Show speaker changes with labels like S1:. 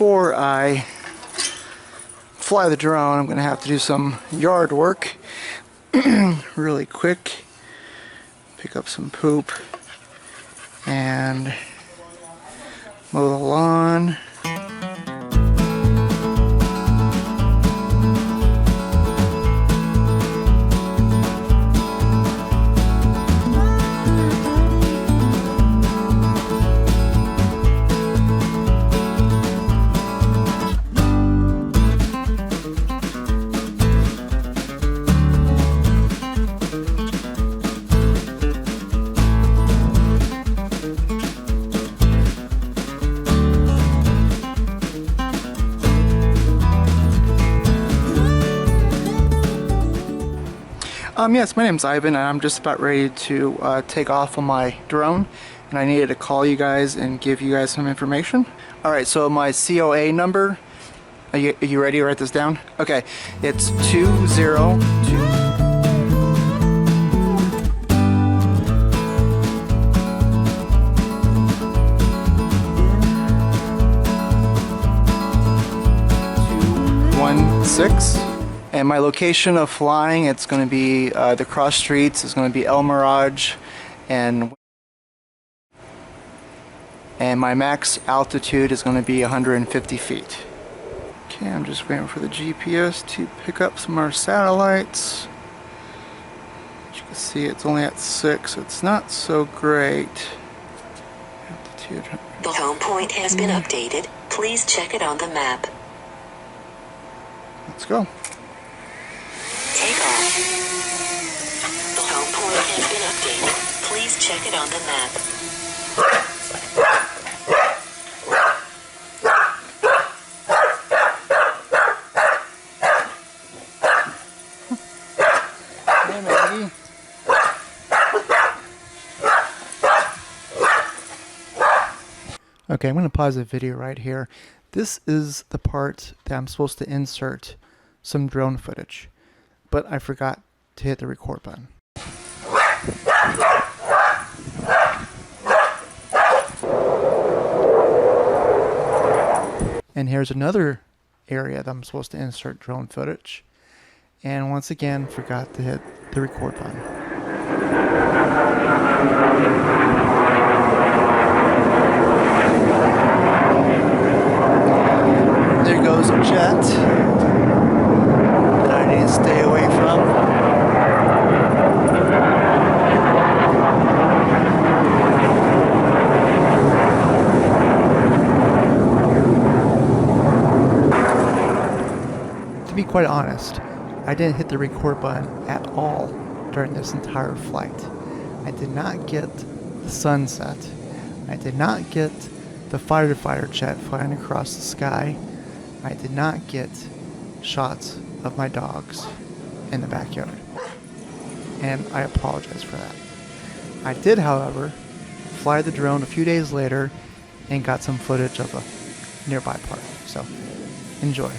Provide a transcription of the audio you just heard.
S1: before I fly the drone, I'm going to have to do some yard work really quick. Pick up some poop and mow the lawn. Yes, my name's Ivan, and I'm just about ready to take off on my drone, and I needed to call you guys and give you guys some information. Alright, so my COA number, are you ready to write this down? Okay, it's 202. And my location of flying, it's going to be the cross streets. It's going to be El Mirage, and my max altitude is going to be 150 feet. Okay, I'm just waiting for the GPS to pick up some more satellites. As you can see, it's only at 6, so it's not so great. Altitude.
S2: The home point has been updated. Please check it on the map.
S1: Let's go.
S2: Take off. The home point has been updated. Please check it on the map.
S1: Hey, Maggie. Okay, I'm going to pause the video right here. This is the part that I'm supposed to insert some drone footage, but I forgot to hit the record button. And here's another area that I'm supposed to insert drone footage, and once again forgot to hit the record button. There goes a jet that I need to stay away from. To be quite honest, I didn't hit the record button at all during this entire flight. I did not get the sunset. I did not get the fighter jet flying across the sky. I did not get shots of my dogs in the backyard, and I apologize for that. I did, however, fly the drone a few days later and got some footage of a nearby park, so enjoy.